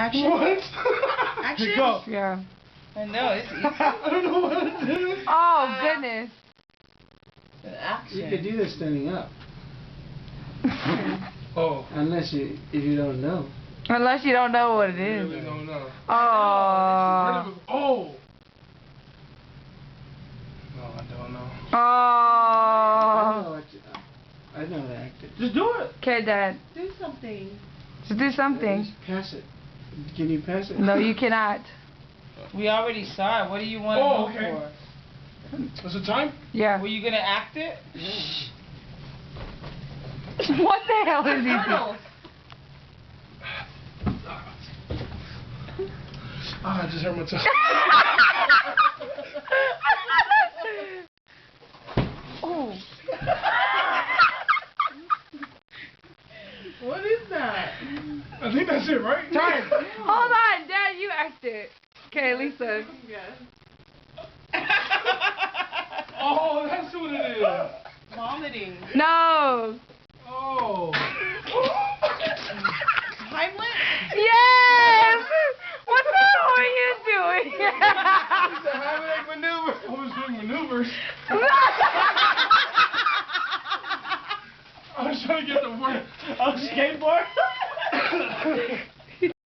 Action. What? Action. Here go. Yeah. I know, it's easy. I don't know what it is. Oh, goodness. Action. You could do this standing up. Oh. If you don't know. Unless you don't know what it I is. really don't know. Oh. Oh. No, I don't know. Oh. I know the actor. Just do it. Okay, Dad. Do something. Just do something. Just pass it. Can you pass it? No, you cannot. We already saw it. What do you want to Oh, go okay. for? Is it time? Yeah. Were you gonna act it? What the hell is he doing? Turtles. I just hurt myself. Oh. What is that? I think that's it, right? Time. Hold on, Dad, you act it. Okay, Lisa. Oh, that's what it is. Vomiting. No. Oh. Heimlich? Yes. What the hell are you doing? It's a Heimlich maneuver. I was doing maneuvers. I was trying to get the word. Oh, skateboard?